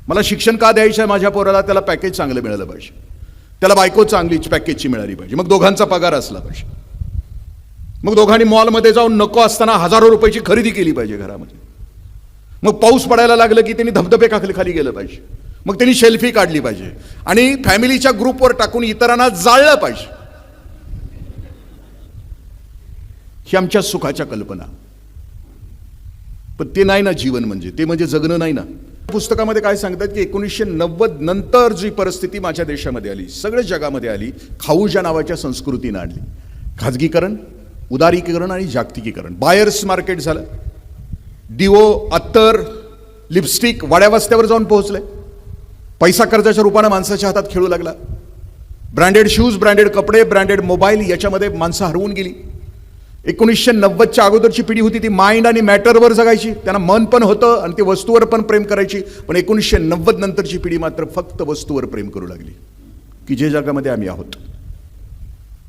मला शिक्षण का द्यायचं आहे माझ्या पोराला, त्याला पॅकेज चांगलं मिळालं पाहिजे, त्याला बायको चांगली पॅकेजची मिळाली पाहिजे, मग दोघांचा पगार असला पाहिजे, मग दोघांनी मॉलमध्ये जाऊन नको असताना हजारो रुपयाची खरेदी केली पाहिजे घरामध्ये, मग पाऊस पडायला लागलं की त्यांनी धबधबे खाली गेलं पाहिजे, मग त्यांनी सेल्फी काढली पाहिजे आणि फॅमिलीच्या ग्रुपवर टाकून इतरांना जाळलं पाहिजे. ही आमच्या सुखाच्या कल्पना, पण ते नाही ना जीवन, म्हणजे ते म्हणजे जगणं नाही ना. पुस्तकामध्ये काय सांगतात की 1990 नंतर जी परिस्थिती माझ्या देशामध्ये आली, सगळ्या जगामध्ये आली, खाऊच्या नावाच्या संस्कृतीनं आणली. खाजगीकरण, उदारीकरण आणि जागतिकीकरण. बायर्स मार्केट झालं, डिओ, अत्तर, लिपस्टिक वाड्या वस्त्यावर जाऊन पोहोचले. पैसा कर्जाच्या रूपानं माणसाच्या हातात खेळू लागला. ब्रँडेड शूज, ब्रँडेड कपडे, ब्रँडेड मोबाईल याच्यामध्ये माणसं हरवून गेली. 1990च्या अगोदरची पिढी होती ती माइंड आणि मॅटरवर जगायची, त्यांना मन पण होतं आणि ती वस्तूवर पण प्रेम करायची. पण 1990 नंतरची पिढी मात्र फक्त वस्तूवर प्रेम करू लागली, की जे जगामध्ये आम्ही आहोत.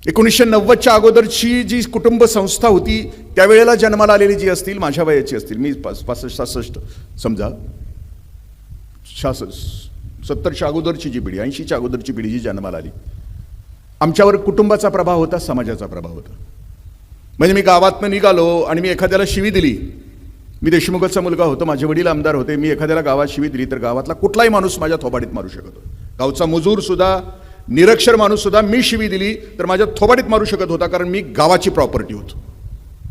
1990च्या अगोदरची जी कुटुंब संस्था होती, त्यावेळेला जन्माला आलेली जी असतील, माझ्या वयाची असतील, मी 65-66 समजा, 70च्या अगोदरची जी पिढी, 80च्या अगोदरची पिढी जी जन्माला आली, आमच्यावर कुटुंबाचा प्रभाव होता, समाजाचा प्रभाव होता. म्हणजे मी गावातनं निघालो आणि मी एखाद्याला शिवी दिली, मी देशमुखाचा मुलगा होतो, माझे वडील आमदार होते, मी एखाद्याला गावात शिवी दिली तर गावातला कुठलाही माणूस माझ्या थोबाडीत मारू शकत होता. गावचा मजूर सुद्धा, निरक्षर माणूस सुद्धा मी शिवी दिली तर माझ्या थोबाडीत मारू शकत होता, कारण मी गावाची प्रॉपर्टी होतो.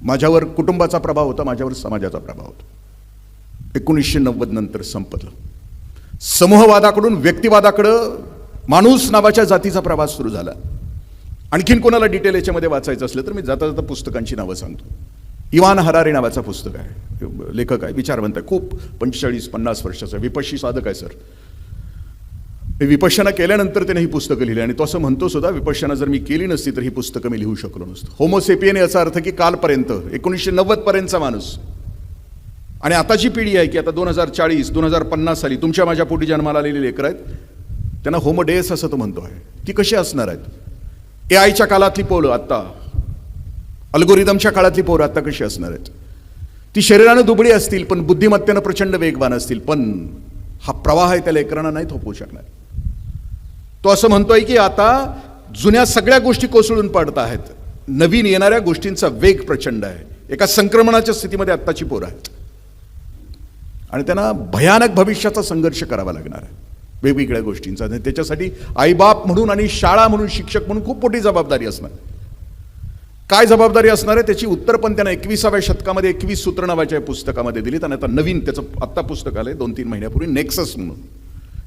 माझ्यावर कुटुंबाचा प्रभाव होता, माझ्यावर समाजाचा प्रभाव होता. 1990 नंतर संपलं. समूहवादाकडून व्यक्तिवादाकडं माणूस नावाच्या जातीचा प्रवास सुरू झाला. आणखीन कोणाला डिटेल याच्यामध्ये वाचायचं असलं तर मी जाता जाता पुस्तकांची नावं सांगतो. इवान हरारे नावाचा पुस्तक आहे, लेखक आहे, विचारवंत आहे, खूप 45-50 वर्षाचा, विपश्यी साधक आहे सर. विपश्यना केल्यानंतर त्याने ही पुस्तकं लिहिली आणि तो असं म्हणतो सुद्धा, विपश्यना जर मी केली नसती तर ही पुस्तकं मी लिहू शकलो नसतो. होमोसेपियन याचा अर्थ की कालपर्यंत, 1990 पर्यंतचा माणूस. आणि आताची पिढी आहे की आता 2040-2050 साली तुमच्या माझ्या पोटी जन्माला आलेली लेकरं आहेत, त्यांना होमो डेस असं तो म्हणतो आहे. ती कशी असणार आहेत? AI च्या काळातली पोरं आत्ता, अल्गोरिदमच्या काळातली पोरं आत्ता कशी असणार आहेत? ती शरीरानं दुबळी असतील पण बुद्धिमत्तेनं प्रचंड वेगवान असतील, पण हा प्रवाह आहे त्या लेकरांना नाही थोपवू शकणार. तो असं म्हणतोय की आता जुन्या सगळ्या गोष्टी कोसळून पडत आहेत, नवीन येणाऱ्या गोष्टींचा वेग प्रचंड आहे. एका संक्रमणाच्या स्थितीमध्ये आत्ताची पोरं आहेत आणि त्यांना भयानक भविष्याचा संघर्ष करावा लागणार आहे, वेगवेगळ्या गोष्टींचा. त्याच्यासाठी आईबाप म्हणून आणि शाळा म्हणून, शिक्षक म्हणून खूप मोठी जबाबदारी असणार. काय जबाबदारी असणार आहे त्याची उत्तर पण त्यांना 21व्या शतकामध्ये 21 सूत्र नावाच्या पुस्तकामध्ये दिली. आणि आता नवीन त्याचं आत्ता पुस्तक आलंय 2-3 महिन्यापूर्वी, नेक्सस म्हणून.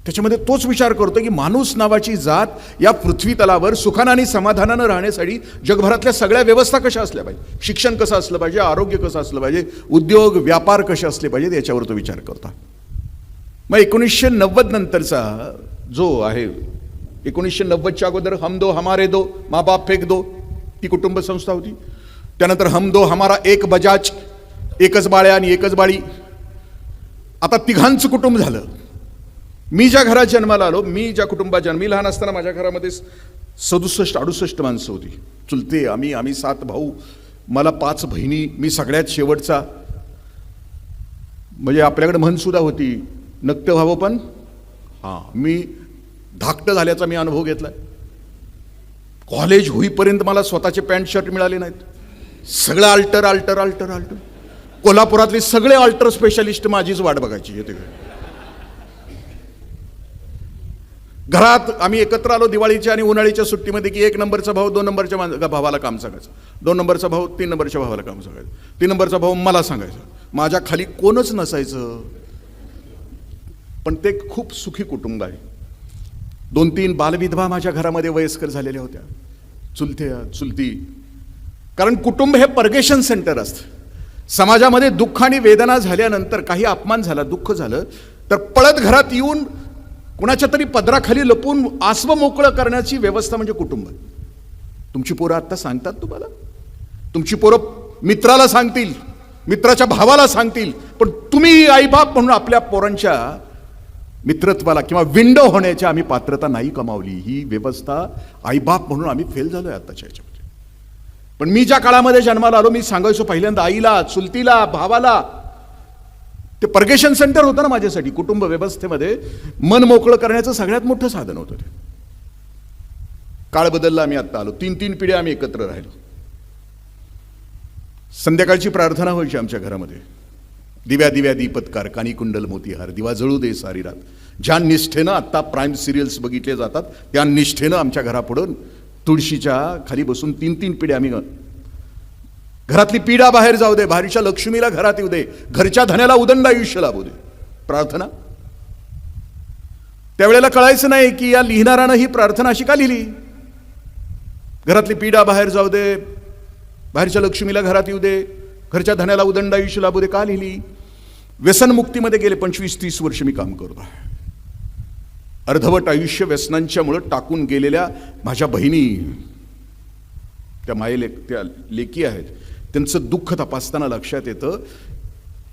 त्याच्यामध्ये तोच विचार करतो की माणूस नावाची जात या पृथ्वी तलावर सुखानं आणि समाधानानं राहण्यासाठी जगभरातल्या सगळ्या व्यवस्था कशा असल्या पाहिजे, शिक्षण कसं असलं पाहिजे, आरोग्य कसं असलं पाहिजे, उद्योग व्यापार कसे असले पाहिजे, याच्यावर तो विचार करता. मग 1990 नंतरचा जो आहे, 1990च्या अगोदर हम दो हमारे दो, माँ बाप फेक दो, ती कुटुंब संस्था होती. त्यानंतर हम दो हमारा एक बजाज, एकच बाळ्या आणि एकच बाळी, आता तिघांचं कुटुंब झालं. मी ज्या घरात जन्माला आलो, मी ज्या कुटुंबात मी लहान असताना माझ्या घरामध्ये 67-68 माणसं होती, चुलते. आम्ही 7 भाऊ, मला 5 बहिणी, मी सगळ्यात शेवटचा. म्हणजे आपल्याकडे म्हणसुद्धा होती, नक्तं व्हावं पण मी धाकटं झाल्याचा मी अनुभव घेतलाय. कॉलेज होईपर्यंत मला स्वतःचे पॅन्ट शर्ट मिळाले नाहीत, सगळं अल्टर. कोल्हापुरातले सगळे अल्टर स्पेशालिस्ट माझीच वाट बघायची. येते घरात आम्ही एकत्र आलो दिवाळीच्या आणि उन्हाळीच्या सुट्टीमध्ये की 1 नंबरचा भाऊ 2 नंबरच्या भावाला काम सांगायचं, 2 नंबरचा भाऊ 3 नंबरच्या भावाला काम सांगायचं, 3 नंबरचा भाऊ मला सांगायचं. माझ्या खाली कोणच नसायचं. पण ते खूप सुखी कुटुंब आहे. 2-3 बालविधवा माझ्या घरामध्ये वयस्कर झालेल्या होत्या, चुलती. कारण कुटुंब हे पर्गेशन सेंटर असतं. समाजामध्ये दुःख आणि वेदना झाल्यानंतर, काही अपमान झाला, दुःख झालं तर पळत घरात येऊन कुणाच्या तरी पदराखाली लपून आसवं मोकळं करण्याची व्यवस्था म्हणजे कुटुंब. तुमची पोरं आत्ता सांगतात तुम्हाला, तुमची पोरं मित्राला सांगतील, मित्राच्या भावाला सांगतील, पण तुम्ही आईबाप म्हणून आपल्या पोरांच्या मित्रत्वाला किंवा विंडो होण्याची आम्ही पात्रता नाही कमावली. ही व्यवस्था आईबाप म्हणून आम्ही फेल झालोय आताच्या ह्याच्यामध्ये. पण मी ज्या काळामध्ये जन्माला आलो, मी सांगायचो पहिल्यांदा आईला, चुलतीला, भावाला, ते पर्गेशन सेंटर होतं ना माझ्यासाठी. कुटुंब व्यवस्थेमध्ये मन मोकळं करण्याचं सगळ्यात मोठं साधन होतं ते. काळ बदलला, आम्ही आत्ता आलो, 3 पिढ्या आम्ही एकत्र राहिलो. संध्याकाळची प्रार्थना व्हायची आमच्या घरामध्ये. दिव्या दिव्या दीपत्कार कानी कुंडल मोतीहार, दिवा जळू दे सारी रात. ज्या निष्ठेनं आत्ता प्राईम सिरियल्स बघितले जातात त्या निष्ठेनं आमच्या घरापुढं तुळशीच्या खाली बसून 3 पिढ्या आम्ही. घरातली पीडा बाहेर जाऊ दे, बाहेरच्या लक्ष्मीला घरात येऊ दे, घरच्या धन्याला उदंड आयुष्य लाभू दे. प्रार्थना. त्यावेळेला कळायचं नाही की या लिहिणारानं ही प्रार्थना अशी का लिहिली. घरातली पीडा बाहेर जाऊ दे, बाहेरच्या लक्ष्मीला घरात येऊ दे, घरच्या धन्याला उदंड आयुष्य लाभू दे का लिहिली. व्यसनमुक्तीमध्ये गेले 25-30 वर्ष मी काम करतो. अर्धवट आयुष्य व्यसनांच्यामुळे टाकून गेलेल्या माझ्या बहिणी, त्या त्या लेकी आहेत, त्यांचं दुःख तपासताना लक्षात येतं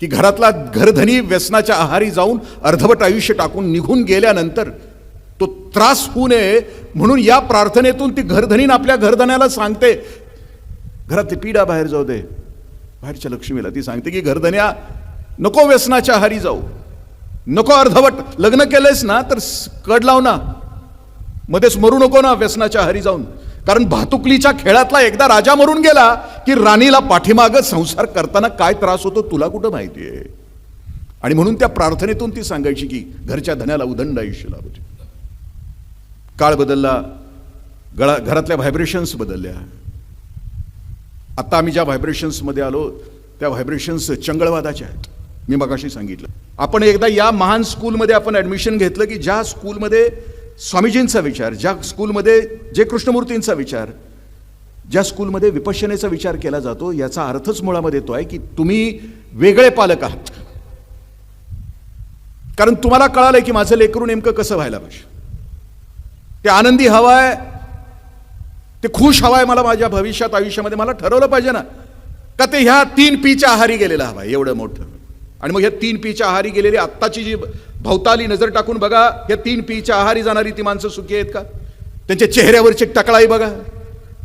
की घरातला घरधनी व्यसनाच्या आहारी जाऊन अर्धवट आयुष्य टाकून निघून गेल्यानंतर तो त्रास होऊ नये म्हणून या प्रार्थनेतून ती घरधनीन आपल्या घरधन्याला सांगते, घरातली पीडा बाहेर जाऊ दे, बाहेरच्या लक्ष्मीला ती सांगते की घरधन्या नको व्यसनाच्या आहारी जाऊ, नको अर्धवट लग्न केलंयस ना तर कड लाव ना, मध्येच मरू नको ना व्यसनाच्या आहारी जाऊन. कारण भातुकलीच्या खेळातला एकदा राजा मरून गेला की राणीला पाठीमागं संसार करताना काय त्रास होतो तुला कुठं माहिती आहे. आणि म्हणून त्या प्रार्थनेतून ती सांगायची की घरच्या धन्याला उदंड आयुष्य लाभू दे. काळ बदलला, घरातल्या व्हायब्रेशन्स बदलल्या. आता आम्ही ज्या व्हायब्रेशन्समध्ये आलो त्या व्हायब्रेशन्स चंगळवादाच्या आहेत. मी मगाशी सांगितलं, आपण एकदा या महान स्कूलमध्ये आपण ॲडमिशन घेतलं की ज्या स्कूलमध्ये स्वामीजींचा विचार, ज्या स्कूलमध्ये जे कृष्णमूर्तींचा विचार, ज्या स्कूलमध्ये विपश्यनेचा विचार केला जातो, याचा अर्थच मुळामध्ये येतो आहे की तुम्ही वेगळे पालक आहात. कारण तुम्हाला कळालंय की माझं लेकरू नेमकं कसं व्हायला पाहिजे. ते आनंदी हवाय, ते खुश हवाय मला माझ्या भविष्यात आयुष्यामध्ये. मला ठरवलं पाहिजे ना का ते ह्या 3 पीच्या आहारी गेलेला हवाय एवढं मोठं. आणि मग ह्या 3 पीच्या आहारी गेलेली आत्ताची जी भवताली नजर टाकून बघा, या 3 पीच्या आहारी जाणारी ती माणसं सुखी आहेत का. त्यांच्या चेहऱ्यावरची टकळाई बघा,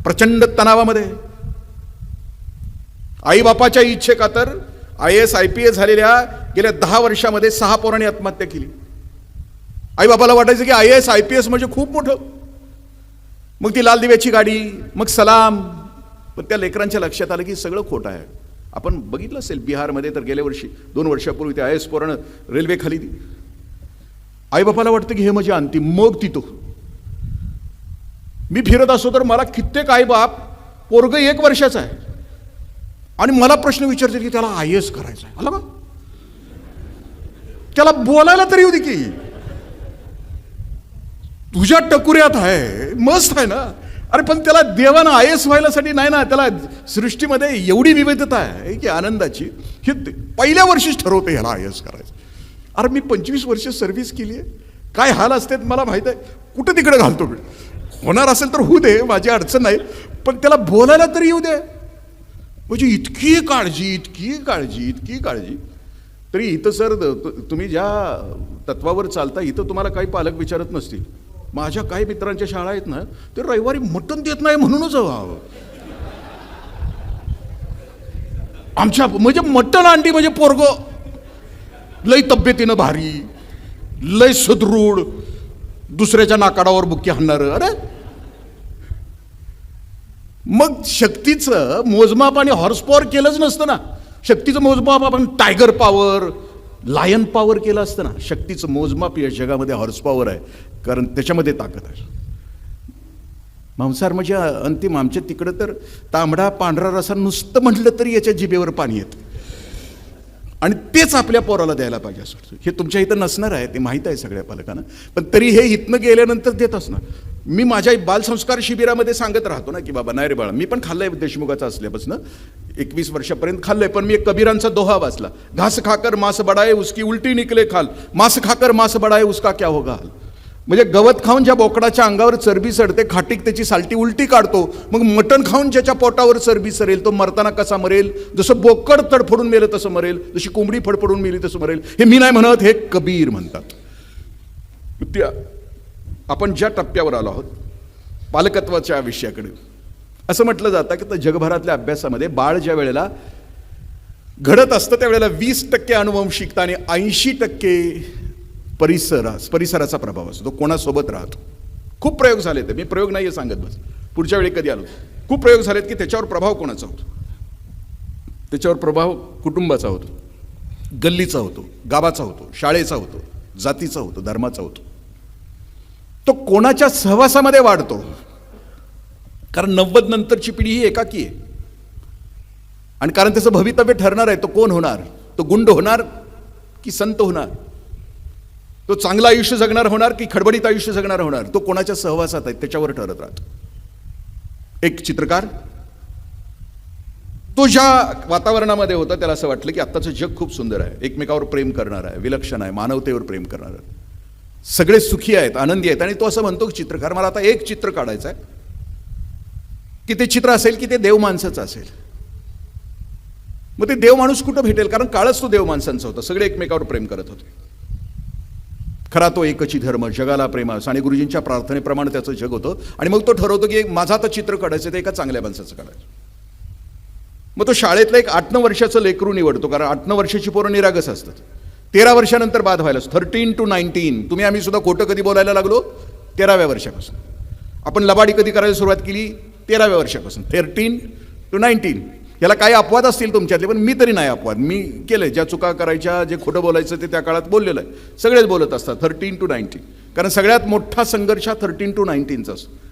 प्रचंड तणावामध्ये. आई बापाच्या इच्छे तर IAS IPS झालेल्या गेल्या 10 वर्षामध्ये 6 पोरांनी आत्महत्या केली. आई बापाला वाटायचं की IAS IPS म्हणजे खूप मोठं, मग ती लाल दिव्याची गाडी, मग सलाम. पण त्या लेकरांच्या लक्षात आलं की सगळं खोटं आहे. आपण बघितलं असेल बिहारमध्ये तर गेल्या वर्षी 2 वर्षापूर्वी त्या IAS पोरानं रेल्वे खाली दिली. आईबापाला वाटतं की हे म्हणजे अंतिम. मग तिथं मी फिरत असतो तर मला कित्येक आईबाप, पोरग 1 वर्षाचा आहे आणि मला प्रश्न विचारते की त्याला IAS करायचं आहे. आला का, त्याला बोलायला तरी येऊ दे की, तुझ्या टकुऱ्यात आहे, मस्त आहे ना. अरे पण त्याला देवानं IAS व्हायलासाठी नाही ना, त्याला सृष्टीमध्ये एवढी विविधता आहे की आनंदाची, हे पहिल्या वर्षीच ठरवते ह्याला IAS करायचं. अरे मी 25 वर्ष सर्व्हिस केली आहे, काय हाल असते मला माहित आहे. कुठं तिकडे घालतो मी, होणार असेल तर होऊ दे, माझी अडचण नाही, पण त्याला बोलायला तरी येऊ दे. म्हणजे इतकी काळजी, इतकी काळजी, इतकी काळजी. तरी इथं सर तुम्ही ज्या तत्वावर चालता इथं तुम्हाला काही पालक विचारत नसतील. माझ्या काही मित्रांच्या शाळा आहेत ना, ते रविवारी मटण देत नाही म्हणूनच हवं आमच्या. म्हणजे मटण अंडी म्हणजे पोरग लय तब्येतीनं भारी, लय सदृढ, दुसऱ्याच्या नाकाडावर बुक्की हाणणार. अरे मग शक्तीचं मोजमाप आणि हॉर्स पॉवर केलंच नसतं ना. शक्तीचं मोजमाप आपण टायगर पॉवर, लायन पॉवर केलं असतं ना. शक्तीचं मोजमाप या जगामध्ये हॉर्स पॉवर आहे, कारण त्याच्यामध्ये ताकद आहे. मांसाहार म्हणजे अंतिम. आमच्या तिकडं तर तांबडा पांढरा रसा नुसतं म्हटलं तरी याच्या जिभेवर पाणी येतं आणि तेच आपल्या पोराला द्यायला पाहिजे असं. हे तुमच्या इथं नसणार आहे, ते माहीत आहे सगळ्या पालकांना, पण तरी हे इथनं गेल्यानंतर देत असणार. मी माझ्या बालसंस्कार शिबिरामध्ये सांगत राहतो ना की बाबा नाही रे बाळा, मी पण खाल्लंय देशमुखाचा असल्यापासून 21 वर्षापर्यंत खाल्लंय, पण मी एक कबीरांचा दोहा वाचला, घास खाकर मांस बडाए उसकी उलटी निकले खाल, मांस खाकर मांस बडाए उसका क्या होगा हाल. म्हणजे गवत खाऊन ज्या बोकडाच्या अंगावर चरबी चढते, खाटीक त्याची सालटी उलटी काढतो, मग मटण खाऊन ज्याच्या पोटावर चरबी सरेल तो मरताना कसा मरेल. जसं बोकड तडफडून मेलं तसं मरेल, जशी कोंबडी फडफडून मेली तसं मरेल. हे मी नाही म्हणत, हे कबीर म्हणतात. आपण ज्या टप्प्यावर आलो आहोत पालकत्वाच्या विषयाकडे, असं म्हटलं जातं की जगभरातल्या अभ्यासामध्ये बाळ ज्या वेळेला घडत असतं त्यावेळेला 20% अनुवंशिकता आणि 80% परिसराचा प्रभाव असतो. तो कोणासोबत राहतो. खूप प्रयोग झाले ते, मी प्रयोग नाही सांगत बस, पुढच्या वेळी कधी आलो. खूप प्रयोग झालेत की त्याच्यावर प्रभाव कोणाचा होतो. त्याच्यावर प्रभाव कुटुंबाचा होतो, गल्लीचा होतो, गावाचा होतो, शाळेचा होतो, जातीचा होतो, धर्माचा होतो. तो कोणाच्या सहवासामध्ये वाढतो. कारण 90 नंतरची पिढी ही एकाकी आहे. आणि कारण त्याचं भवितव्य ठरणार आहे. तो कोण होणार. तो गुंड होणार की संत होणार. तो चांगलं आयुष्य जगणार होणार की खडबडीत आयुष्य जगणार होणार. तो कोणाच्या सहवासात आहे त्याच्यावर ठरत राहतो. एक चित्रकार तो ज्या वातावरणामध्ये होता त्याला असं वाटलं की आत्ताचं जग खूप सुंदर आहे, एकमेकावर प्रेम करणार आहे, विलक्षण आहे, मानवतेवर प्रेम करणार आहे, सगळे सुखी आहेत, आनंदी आहेत. आणि तो असं म्हणतो चित्रकार, मला आता एक चित्र काढायचं आहे की ते चित्र असेल की ते देव माणसाचं असेल. मग ते देव माणूस कुठं भेटेल. कारण काळच तो देव माणसांचा होता. सगळे एकमेकावर प्रेम करत होते. खरा तो एकची धर्म जगाला प्रेमास आणि गुरुजींच्या प्रार्थनेप्रमाणे त्याचं जग होतं. आणि मग तो ठरवतो की माझं आता चित्र काढायचं ते एका चांगल्या माणसाचं काढायचं. मग तो शाळेतलं एक 8-9 वर्षाचं लेकरू निवडतो. कारण 8-9 वर्षाची पोरं निरागस असतात. 13 वर्षानंतर बाद व्हायला 13 to 19. तुम्ही आम्ही सुद्धा खोटं कधी बोलायला लागलो 13व्या वर्षापासून. आपण लबाडी कधी करायला सुरुवात केली 13व्या वर्षापासून. 13 to 19. याला काही अपवाद असतील तुमच्यातले, पण मी तरी नाही अपवाद. मी केलंय ज्या चुका करायच्या, जे खोटं बोलायचं ते त्या काळात बोललेलं आहे. सगळेच बोलत असतात 13 to 19. कारण सगळ्यात मोठा संघर्ष 13 to 19चा असतो.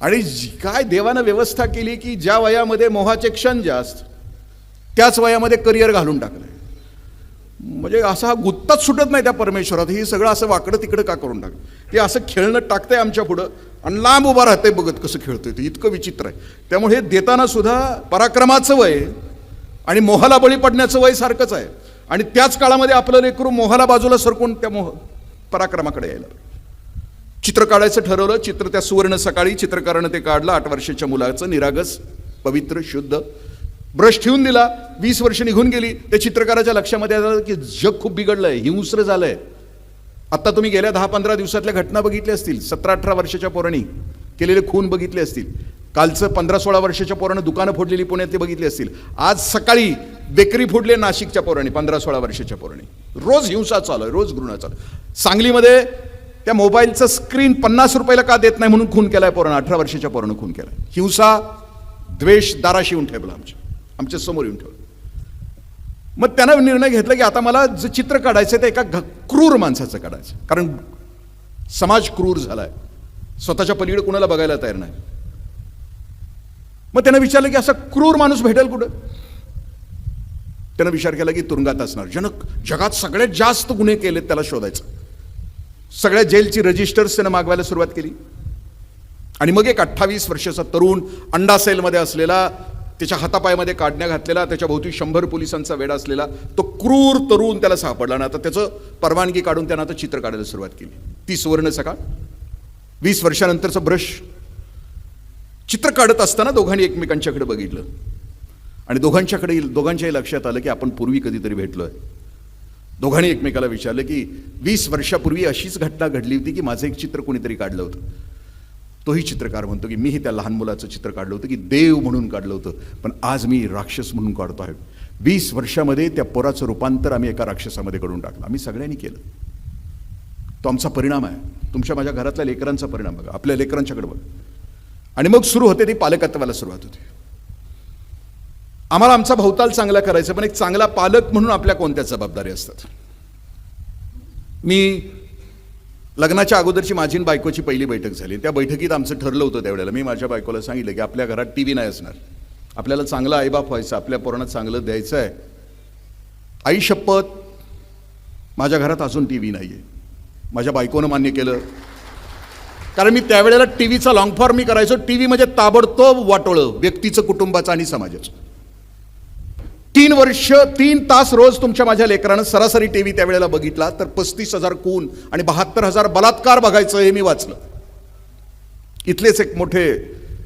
आणि काय देवानं व्यवस्था केली की ज्या वयामध्ये मोहाचे क्षण जास्त त्याच वयामध्ये करिअर घालून टाकलंय. म्हणजे असा हा गुत्ताच सुटत नाही त्या परमेश्वरात. हे सगळं असं वाकडं तिकडं का करून टाकलं. ते असं खेळणं टाकतंय आमच्या पुढं आणि लांब उभा राहतंय बघत कसं खेळतोय ते. इतकं विचित्र आहे. त्यामुळे हे देताना सुद्धा पराक्रमाचं वय आणि मोहाला बळी पडण्याचं वय सारखंच आहे. आणि त्याच काळामध्ये आपलं लेकरू मोहाला बाजूला सरकून त्या पराक्रमाकडे यायला. चित्र काढायचं ठरवलं. चित्र त्या सुवर्ण सकाळी चित्रकारानं ते काढलं. 8 वर्षाच्या मुलाचं निरागस पवित्र शुद्ध. ब्रश ठेवून दिला. 20 वर्ष निघून गेली. त्या चित्रकाराच्या लक्षामध्ये आलं की जग खूप बिघडलंय, हिंस्र झालंय. आता तुम्ही गेल्या 10-15 दिवसातल्या घटना बघितल्या असतील. 17-18 वर्षाच्या पोरांनी केलेले खून बघितले असतील. कालचं 15-16 वर्षाच्या पोरानं दुकानं फोडलेली पुण्यात ते बघितली असतील. आज सकाळी बेकरी फोडले नाशिकच्या पोरांनी 15-16 वर्षाच्या पोरांनी. रोज हिंसा चालू आहे, रोज घृणा चालू. सांगलीमध्ये त्या मोबाईलचं स्क्रीन 50 रुपयाला का देत नाही म्हणून खून केलाय पोरानं. 18 वर्षाच्या पोरानं खून केलाय. हिंसा द्वेष दाराशी येऊन ठेवला आमच्या समोर येऊन ठेवलं. मग त्यानं निर्णय घेतला की आता मला जे चित्र काढायचं ते एका क्रूर माणसाचं काढायचं. कारण समाज क्रूर झालाय, स्वतःच्या पलीकडे कुणाला बघायला तयार नाही. मग त्यानं विचारलं की असा क्रूर माणूस भेटेल कुठं. त्यानं विचार केला की तुरुंगात असणार. जगात सगळ्यात जास्त गुन्हे केलेत त्याला शोधायचं. सगळ्या जेलची रजिस्टर्स त्यानं मागवायला सुरुवात केली. आणि मग एक 28 वर्षाचा तरुण अंडा सेलमध्ये असलेला, त्याच्या हातापायामध्ये काढण्या घातलेला, त्याच्या भोवती 100 पोलिसांचा वेढा असलेला तो क्रूर तरुण त्याला सापडला. आणि आता त्याचं परवानगी काढून त्यानं आता चित्र काढायला सुरुवात केली. ती सुवर्ण सकाळ. 20 वर्षानंतरचं ब्रश. चित्र काढत असताना दोघांनी एकमेकांच्याकडे बघितलं आणि दोघांच्याही लक्षात आलं की आपण पूर्वी कधीतरी भेटलोय. दोघांनी एकमेकाला विचारलं की 20 वर्षापूर्वी अशीच घटना घडली होती की माझं एक चित्र कोणीतरी काढलं होतं. तोही चित्रकार म्हणतो की मीही त्या लहान मुलाचं चित्र काढलं होतं की देव म्हणून काढलं होतं, पण आज मी राक्षस म्हणून काढतो आहे. 20 वर्षामध्ये त्या पोराचं रूपांतर आम्ही एका राक्षसामध्ये घडून टाकलं. आम्ही सगळ्यांनी केलं. तो आमचा परिणाम आहे. तुमच्या माझ्या घरातल्या लेकरांचा परिणाम बघा, आपल्या लेकरांच्याकडे बघा. आणि मग सुरू होते ती पालकत्वाला सुरुवात होते. आम्हाला आमचा भवताल चांगला करायचा, पण एक चांगला पालक म्हणून आपल्या कोणत्या जबाबदारी असतात. मी लग्नाच्या अगोदरची माझी आणि बायकोची पहिली बैठक झाली. त्या बैठकीत आमचं ठरलं होतं त्यावेळेला, मी माझ्या बायकोला सांगितलं की आपल्या घरात टीव्ही नाही असणार. आपल्याला चांगला आईबाप व्हायचं, आपल्या पोरांना चांगलं द्यायचं आहे. आई शपथ, माझ्या घरात अजून टीव्ही नाही आहे. माझ्या बायकोनं मान्य केलं. कारण मी त्यावेळेला टीव्हीचा लॉंग फॉर्म मी करायचो. टीव्ही म्हणजे ताबडतोब वाटोळं व्यक्तीचं, कुटुंबाचं आणि समाजाचं. 3 तास रोज तुमच्या माझ्या लेकरानं सरासरी टीव्ही त्यावेळेला बघितला तर 35,000 खून आणि 72,000 बलात्कार बघायचं हे मी वाचलं. इथलेच एक मोठे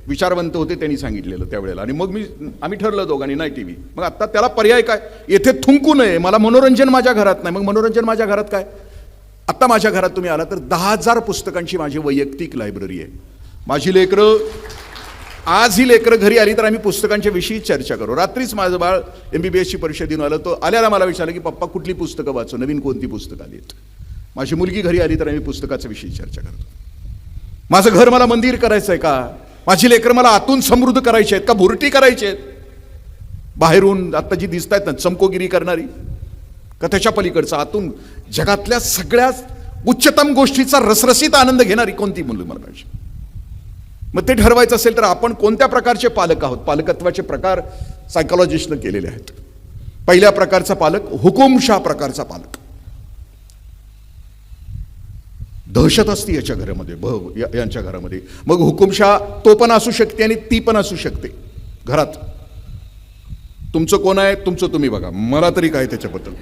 विचारवंत होते, त्यांनी सांगितलेलं त्यावेळेला. आणि मग आम्ही ठरलं दोघांनी नाही टीव्ही. मग आता त्याला पर्याय काय, येथे थुंकू नये, मला मनोरंजन माझ्या घरात नाही. मग मनोरंजन माझ्या घरात काय, आता माझ्या घरात तुम्ही आला तर 10,000 पुस्तकांची माझी वैयक्तिक लायब्ररी आहे. माझी लेकरं आज ही लेकरं घरी आली तर आम्ही पुस्तकांच्या विषयी चर्चा करू. रात्रीच माझं बाळ MBBSची परीक्षा देऊन आलं. तो आल्याला मला विचारलं की पप्पा कुठली पुस्तकं वाचू, नवीन कोणती पुस्तकं आली आहेत. माझी मुलगी घरी आली तर आम्ही पुस्तकाच्या विषयी चर्चा करतो. माझं घर मला मंदिर करायचं आहे का, माझी लेकरं मला आतून समृद्ध करायची आहेत का भुरटी करायची आहेत, बाहेरून आता जी दिसत आहेत ना चमकोगिरी करणारी, का त्याच्या पलीकडचं आतून जगातल्या सगळ्यात उच्चतम गोष्टीचा रसरशीत आनंद घेणारी कोणती मुलं मला पाहिजे. मग ते ठरवायचं असेल तर आपण कोणत्या प्रकारचे पालक आहोत. पालकत्वाचे प्रकार सायकोलॉजिस्टनं केलेले आहेत. पहिल्या प्रकारचा पालक हुकुमशाह प्रकारचा पालक. दहशत असते याच्या घरामध्ये, यांच्या घरामध्ये. मग हुकुमशाह तो पण असू शकते आणि ती पण असू शकते घरात. तुमचं कोण आहे तुमचं तुम्ही बघा, मला तरी काय त्याच्याबद्दल.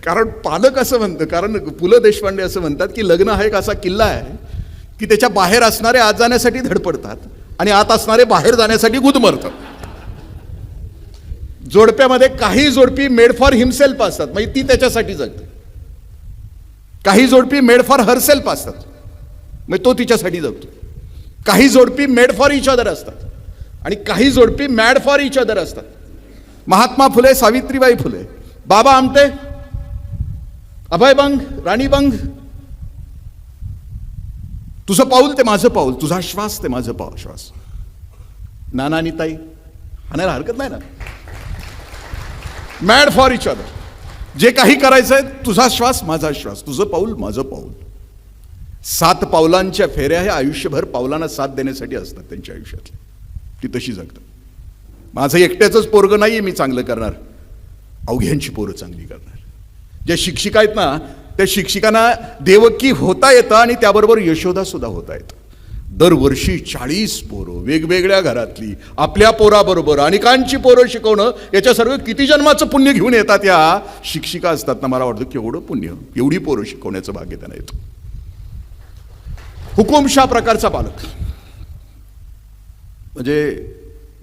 कारण पालक असं म्हणतं, कारण पु ल देशपांडे असं म्हणतात की लग्न हा एक असा किल्ला आहे की त्याच्या बाहेर असणारे आत जाण्यासाठी धडपडतात आणि आत असणारे बाहेर जाण्यासाठी गुदमरतात. जोडप्यामध्ये काही जोडपी मेड फॉर हिमसेल्फ असतात, म्हणजे ती त्याच्यासाठी जगते. काही जोडपी मेड फॉर हरसेल्फ असतात, म्हणजे तो तिच्यासाठी जगतो. काही जोडपी मेड फॉर इच अदर असतात आणि काही जोडपी मॅड फॉर इच अदर असतात. महात्मा फुले, सावित्रीबाई फुले, बाबा आमटे, अभय बंग, राणी बंग. तुझं पाऊल ते माझं पाऊल, तुझा श्वास ते माझं श्वास. नाना आणि ताई हाणायला हरकत नाही ना. Mad for each other. जे काही करायचंय तुझा श्वास माझा श्वास, तुझं पाऊल माझं पाऊल. 7 पावलांच्या फेऱ्या हे आयुष्यभर पावलांना साथ देण्यासाठी असतात त्यांच्या आयुष्यातल्या. ती तशी जगतात. माझं एकट्याचंच पोरगं नाहीये मी चांगलं करणार, अवघ्यांची पोरं चांगली करणार. ज्या शिक्षिका आहेत ना त्या शिक्षिकांना देवकी होता येतं आणि त्याबरोबर यशोदा सुद्धा होता येतं. दरवर्षी 40 पोरं वेगवेगळ्या घरातली आपल्या पोराबरोबर अनेकांची पोरं शिकवणं, याच्या सर्व किती जन्माचं पुण्य घेऊन येतात या शिक्षिका असतात ना. मला वाटतं केवढं पुण्य, एवढी पोरं शिकवण्याचं भाग्य त्यांना येतं. हुकुमशाह प्रकारचा पालक म्हणजे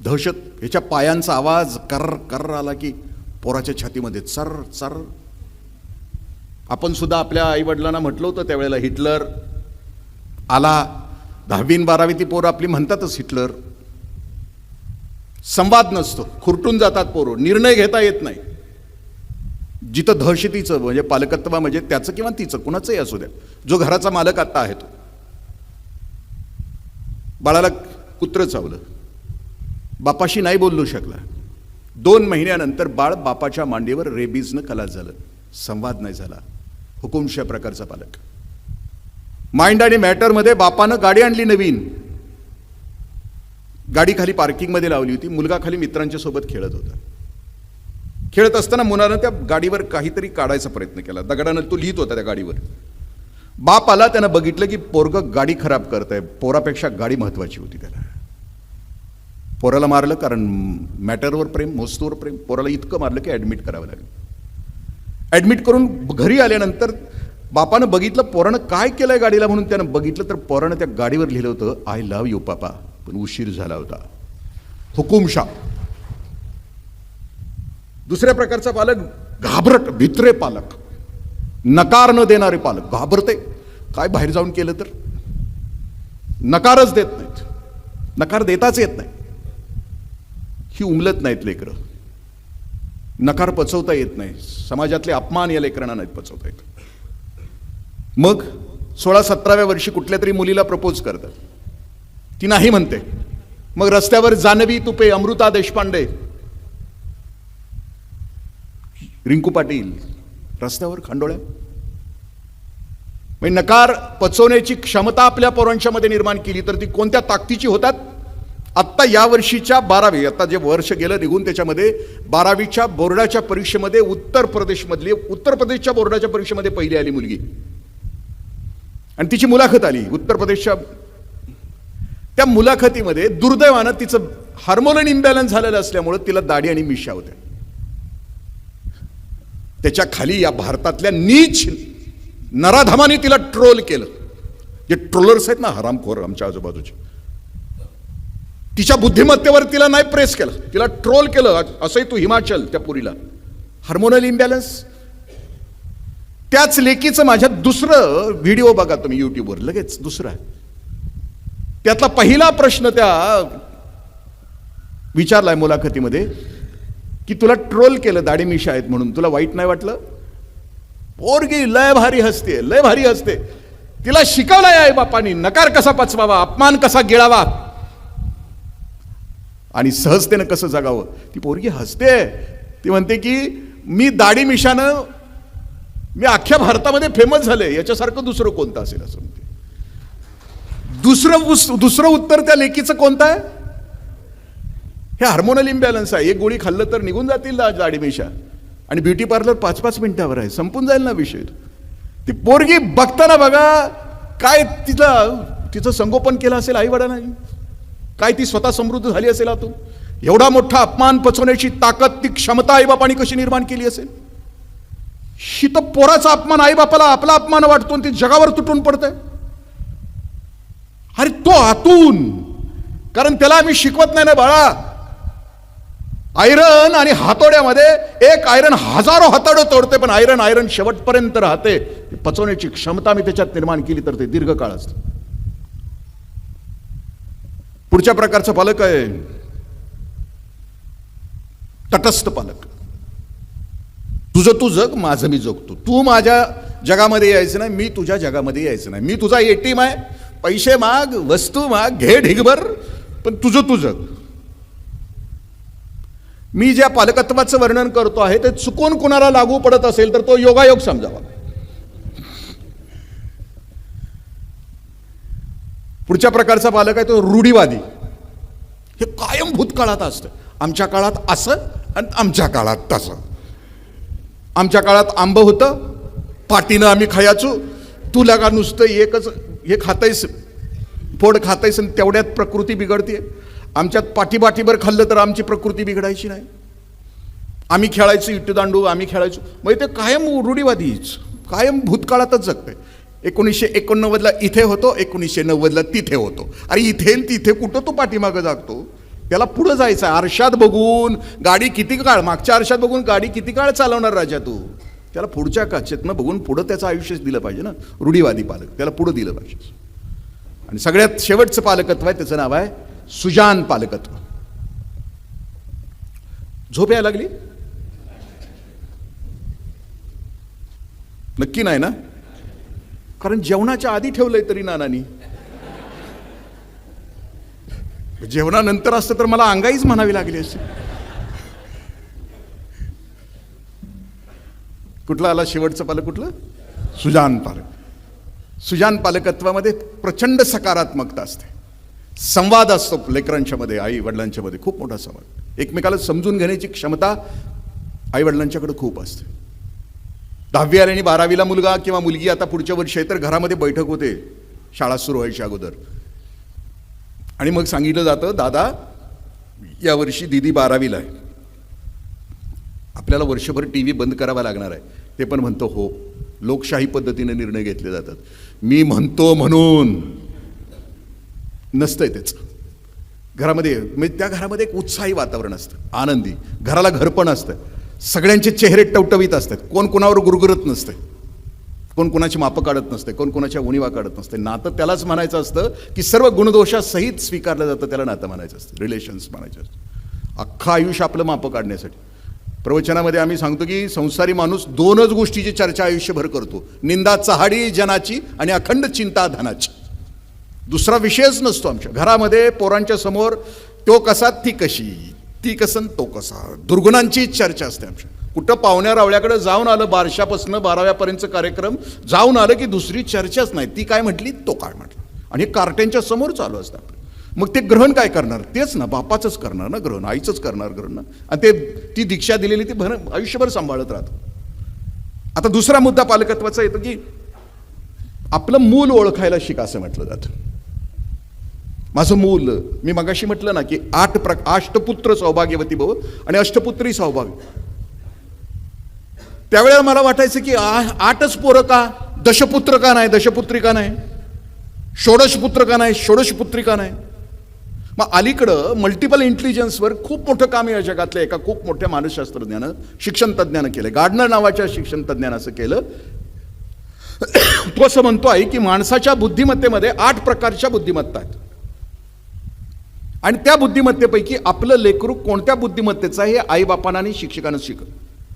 दहशत. ह्याच्या पायांचा आवाज कर्र कर्र आला की पोराच्या छातीमध्ये चर चर. आपण सुद्धा आपल्या आईवडिलांना म्हटलं होतं त्यावेळेला हिटलर आला. 10वी 12वी ती पोरं आपली म्हणतातच हिटलर. संवाद नसतो, खुरटून जातात पोरं, निर्णय घेता येत नाही. जिथं दहशतीचं म्हणजे पालकत्व म्हणजे त्याचं किंवा तिचं कुणाचंही असू द्या, जो घराचा मालक आता आहे तो. बाळाला कुत्रं चावलं, बापाशी नाही बोलू शकला. 2 महिन्यानंतर बाळ बापाच्या मांडीवर रेबीजनं खलास झालं. संवाद नाही झाला. हुकुमशाह प्रकारचा पालक. माइंड आणि मॅटरमध्ये बापानं गाडी आणली नवीन. गाडी खाली पार्किंगमध्ये लावली होती. मुलगा खाली मित्रांच्या सोबत खेळत होता. खेळत असताना मुलानं त्या गाडीवर काहीतरी काढायचा प्रयत्न केला. दगडानं तो लिहित होता त्या गाडीवर. बाप आला, त्यानं बघितलं की पोरगं गाडी खराब करत आहे. पोरापेक्षा गाडी महत्वाची होती त्याला. पोराला मारलं, कारण मॅटरवर प्रेम, वस्तूवर प्रेम. पोराला इतकं मारलं की ॲडमिट करावं लागलं. ॲडमिट करून घरी आल्यानंतर बापानं बघितलं पोरानं काय केलंय गाडीला, म्हणून त्यानं बघितलं तर पोरानं त्या गाडीवर लिहिलं होतं आय लव्ह यू पापा, पण उशीर झाला होता. हुकुमशाह. दुसऱ्या प्रकारचा पालक घाबरट भित्रे पालक. नकार न देणारे पालक. घाबरते काय बाहेर जाऊन केलं तर, नकारच देत नाहीत. नकार देताच येत नाही. ही उमलत नाहीत लेकरं. नकार पचवता येत नाही. समाजातले अपमान या लेकरांना नाहीत पचवता येत. मग 16-17व्या वर्षी कुठल्या तरी मुलीला प्रपोज करतात, ती नाही म्हणते. मग रस्त्यावर जान्हवी तुपे, अमृता देशपांडे, रिंकू पाटील रस्त्यावर खांडोळ्या. म्हणजे नकार पचवण्याची क्षमता आपल्या पोरांच्या मध्ये निर्माण केली तर ती कोणत्या ताकदीची होतात. आत्ता या वर्षीच्या 12वी, आता जे वर्ष गेलं निघून, त्याच्यामध्ये 12वीच्या बोर्डाच्या परीक्षेमध्ये उत्तर प्रदेशच्या बोर्डाच्या परीक्षेमध्ये पहिली आली मुलगी. आणि तिची मुलाखत आली उत्तर प्रदेशच्या. त्या मुलाखतीमध्ये दुर्दैवानं तिचं हार्मोन इम्बॅलन्स झालेलं असल्यामुळे तिला दाढी आणि मिशा होत्या. त्याच्या खाली या भारतातल्या नीच नराधमाने तिला ट्रोल केलं. जे ट्रोलर्स आहेत ना, हरामखोर आमच्या आजूबाजूचे, तिच्या बुद्धिमत्तेवर तिला नाही प्रेस केलं, तिला ट्रोल केलं. असंही तू हिमाचल, त्या पुरीला हार्मोनल इम्बॅलन्स. त्याच लेकीचं माझ्या दुसरं व्हिडिओ बघा तुम्ही युट्यूबवर, लगेच दुसरा त्यातला पहिला प्रश्न त्या विचारलाय मुलाखतीमध्ये की तुला ट्रोल केलं दाढी मिशा आहेत म्हणून, तुला वाईट नाही वाटलं? पोरगी लय भारी हसते, लय भारी हसते, तिला शिकवलंय आई बापानी नकार कसा पचवावा, अपमान कसा गिळावा आणि सहजतेनं कसं जगावं. ती पोरगी हसते, ती म्हणते की मी दाढी मिशानं मी अख्ख्या भारतामध्ये फेमस झाले, याच्यासारखं दुसरं कोणतं असेल असं म्हणते. दुसरं उत्तर त्या लेकीचं कोणतं आहे? हे हार्मोनल इम्बॅलन्स आहे. एक गोळी खाल्लं तर निघून जातील दाढी मिशा, आणि ब्युटी पार्लर 5-5 मिनिटावर आहे, संपून जाईल ना विषय. ती पोरगी बघताना बघा काय तिचं संगोपन केलं असेल आई वडिलांनी, काय ती स्वतः समृद्ध झाली असेल आतून, एवढा मोठा अपमान पचवण्याची ताकद, ती क्षमता आईबापांनी कशी निर्माण केली असेल. ही तर पोराचा अपमान आईबापाला आपला अपमान वाटतो आणि ती जगावर तुटून पडतंय. अरे तो आतून, कारण त्याला आम्ही शिकवत नाही ना बाळा. आयरन आणि हातोड्यामध्ये एक आयरन हजारो हातोडे तोडते, पण आयरन शेवटपर्यंत राहते. पचवण्याची क्षमता मी त्याच्यात निर्माण केली तर ते दीर्घकाळ असतं. पुढच्या प्रकारचा पालक आहे तटस्थ पालक. तुझं तू जग, माझं मी जगतो. तू माझ्या जगामध्ये यायचं नाही, मी तुझ्या जगामध्ये यायचं नाही. मी तुझा एटीएम आहे, पैसे माग, वस्तू माग, घे ढिगभर, पण तुझं तू जग. मी ज्या पालकत्वाचं वर्णन करतो आहे ते चुकून कुणाला लागू पडत असेल तर तो योगायोग समजावा. पुढच्या प्रकारचा पालक आहे तो रूढीवादी. हे कायम भूतकाळात असतं. आमच्या काळात असं आणि आमच्या काळात तसं. आमच्या काळात आंब होतं, पाटीनं आम्ही खायचो, तुला का नुसतं एकच हे खातायस, फोड खातायस आणि तेवढ्यात प्रकृती बिघडते. आमच्यात पाठीभर खाल्लं तर आमची प्रकृती बिघडायची नाही. आम्ही खेळायचो इट्टूदांडू, आम्ही खेळायचो. मग ते कायम रूढीवादीच, कायम भूतकाळातच जगतंय. 1989ला इथे होतो, 1990ला तिथे होतो. अरे इथे तिथे कुठं तू पाठीमागं जागतो? त्याला पुढं जायचं आहे. आरशात बघून गाडी किती काळ, मागच्या आरशात बघून गाडी किती काळ चालवणार राजा तू? त्याला पुढच्या काचेतनं बघून पुढं त्याचं आयुष्यच दिलं पाहिजे ना. रूढीवादी पालक, त्याला पुढं दिलं पाहिजे. आणि सगळ्यात शेवटचं पालकत्व आहे, त्याचं नाव आहे सुजान पालकत्व. झोप यायला लागली? नक्की नाही ना? कारण जेवणाच्या आधी ठेवलंय तरी नानांनी. जेवणानंतर असतं तर मला अंगाईच म्हणावी लागली असते. कुठला आला शेवटचं पालक? कुठलं? सुजान पालक. सुजान पालकत्वामध्ये प्रचंड सकारात्मकता असते, संवाद असतो लेकरांच्या मध्ये, आई वडिलांच्या मध्ये खूप मोठा संवाद. एकमेकाला समजून घेण्याची क्षमता आई वडिलांच्याकडे खूप असते. 10वी आणि 12वीला मुलगा किंवा मुलगी आता पुढच्या वर्षी आहे तर घरामध्ये बैठक होते शाळा सुरू व्हायच्या अगोदर, आणि मग सांगितलं जातं दादा यावर्षी दीदी 12वीला आहे, आपल्याला वर्षभर टीव्ही बंद करावा लागणार आहे. ते पण म्हणतो हो. लोकशाही पद्धतीने निर्णय घेतले जातात. मी म्हणतो म्हणून नसतंय त्याचं. घरामध्ये म्हणजे त्या घरामध्ये एक उत्साही वातावरण असतं, आनंदी. घराला घरपण असतं, सगळ्यांचे चेहरे टवटवीत असतात, कोण कोणावर गुरगुरत नसते, कोण कोणाची मापं काढत नसते, कोण कोणाच्या उणीवा काढत नसते. नातं त्यालाच म्हणायचं असतं की सर्व गुणदोषासहित स्वीकारलं जातं, त्याला नातं म्हणायचं असतं, रिलेशन्स म्हणायचं असतं. अख्खं आयुष्य आपलं मापं काढण्यासाठी. प्रवचनामध्ये आम्ही सांगतो की संसारी माणूस 2च गोष्टीची चर्चा आयुष्यभर करतो, निंदा चहाडी जनाची आणि अखंड चिंता धनाची. दुसरा विषयच नसतो आमच्या घरामध्ये. पोरांच्या समोर तो कसा, ती कशी, ती कसन, तो कसा, दुर्गुणांची चर्चा असते आमच्या. कुठं पाहुण्या रावळ्याकडे जाऊन आलं, 12शापासून 12व्यापर्यंतचा कार्यक्रम जाऊन आलं की दुसरी चर्चाच नाही. ती काय म्हटली, तो काय म्हटलं, आणि हे कार्ट्यांच्या समोर चालू असतं आपलं. मग ते ग्रहण काय करणार? तेच ना, बापाचंच करणार ना ग्रहण, आईचंच करणार ग्रहण ना. आणि ते ती दीक्षा दिलेली ती आयुष्यभर सांभाळत राहतं. आता दुसरा मुद्दा पालकत्वाचा येतो की आपलं मूल ओळखायला शिका असं म्हटलं जातं. माझं मूल, मी मगाशी म्हटलं ना की 8 सौभाग्यवती भव आणि अष्टपुत्री सौभाग्य. त्यावेळेला मला वाटायचं की 8च पोरं का, दशपुत्र का नाही, दशपुत्री का नाही, षोडशपुत्र का नाही, षोडशपुत्री का नाही. मग अलीकडं मल्टिपल इंटेलिजन्सवर खूप मोठं काम या जगातल्या एका खूप मोठ्या मानसशास्त्रज्ञानं, शिक्षण तज्ज्ञानं केलं. गार्डनर नावाच्या शिक्षण तज्ज्ञानं असं केलं. तो असं म्हणतो आहे की माणसाच्या बुद्धिमत्तेमध्ये 8 प्रकारच्या बुद्धिमत्ता आहेत. आणि त्या बुद्धिमत्तेपैकी आपलं लेकरू कोणत्या बुद्धिमत्तेचं आहे हे आईबापांना आणि शिक्षकांना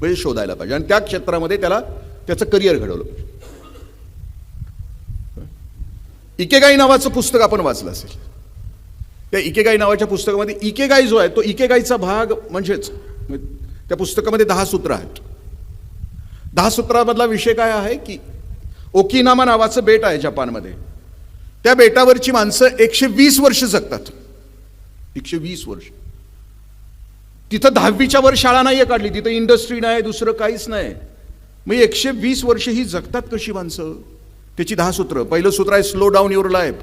म्हणजे शोधायला पाहिजे आणि त्या क्षेत्रामध्ये त्याला त्याचं करिअर घडवलं पाहिजे. इकेगाई नावाचं पुस्तक आपण वाचलं असेल. त्या इकेगाई नावाच्या पुस्तकामध्ये इकेगाई जो आहे तो इकेगाईचा भाग म्हणजेच त्या पुस्तकामध्ये 10 सूत्र आहेत. 10 सूत्रामधला विषय काय आहे की ओकिनामा नावाचं बेट आहे जपानमध्ये. त्या बेटावरची माणसं 120 वर्ष जगतात. 120 वर्ष. तिथं 10वीच्या वर शाळा नाहीये काढली, तिथं इंडस्ट्री नाही, दुसरं काहीच नाही. मग 120 वर्ष ही जगतात कशी माणसं? त्याची 10 सूत्र. पहिलं सूत्र आहे स्लो डाऊन युअर लाईफ.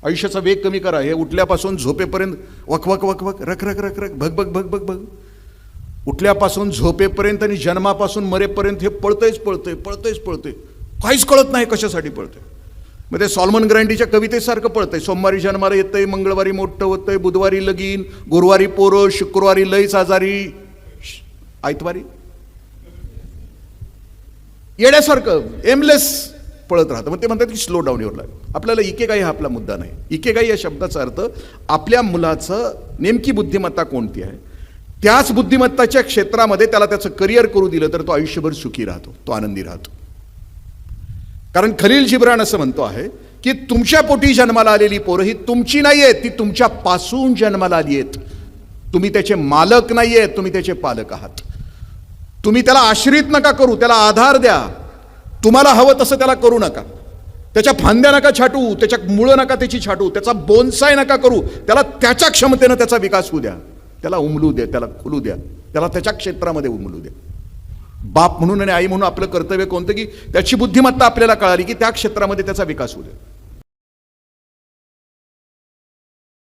आयुष्याचा वेग कमी करा. हे उठल्यापासून झोपेपर्यंत वकवक वकवक रख रख रख रख भग भग भग भग भग. उठल्यापासून झोपेपर्यंत आणि जन्मापासून मरेपर्यंत हे पळतंयच पळतंय पळतंयच पळतंय, काहीच कळत नाही कशासाठी पळतंय. मग ते सॉल्मन ग्रँडीच्या कवितेसारखं पळतंय. सोमवारी जन्माला येतंय, मंगळवारी मोठं होतंय, बुधवारी लगीन, गुरुवारी पोरं, शुक्रवारी लईच आजारी, आयतवारी येण्यासारखं एमलेस पळत राहतं. मग ते म्हणतात की स्लो डाऊन युअर लाईफ. आपल्याला इकेगाई हा आपला मुद्दा नाही. इकेगाई या शब्दाचा अर्थ आपल्या मुलाचं नेमकी बुद्धिमत्ता कोणती आहे, त्याच बुद्धिमत्ताच्या क्षेत्रामध्ये त्याला त्याचं करिअर करू दिलं तर तो आयुष्यभर सुखी राहतो, तो आनंदी राहतो. कारण खलील जिब्रान असं म्हणतो आहे की तुमच्या पोटी जन्माला आलेली पोरं ही तुमची नाही आहेत, ती तुमच्यापासून जन्माला आली आहेत. तुम्ही त्याचे मालक नाही आहेत, तुम्ही त्याचे पालक आहात. तुम्ही त्याला आश्रित नका करू, त्याला आधार द्या. तुम्हाला हवं तसं त्याला करू नका. त्याच्या फांद्या नका छाटू, त्याच्या मुळं नका त्याची छाटू, त्याचा बोनसाय नका करू. त्याला त्याच्या क्षमतेनं त्याचा विकास होऊ द्या. त्याला उमलू द्या, त्याला खुलू द्या, त्याला त्याच्या क्षेत्रामध्ये उमलू द्या. बाप म्हणून आणि आई म्हणून आपलं कर्तव्य कोणतं की त्याची बुद्धिमत्ता आपल्याला कळाली की त्या क्षेत्रामध्ये त्याचा विकास होऊ द्या.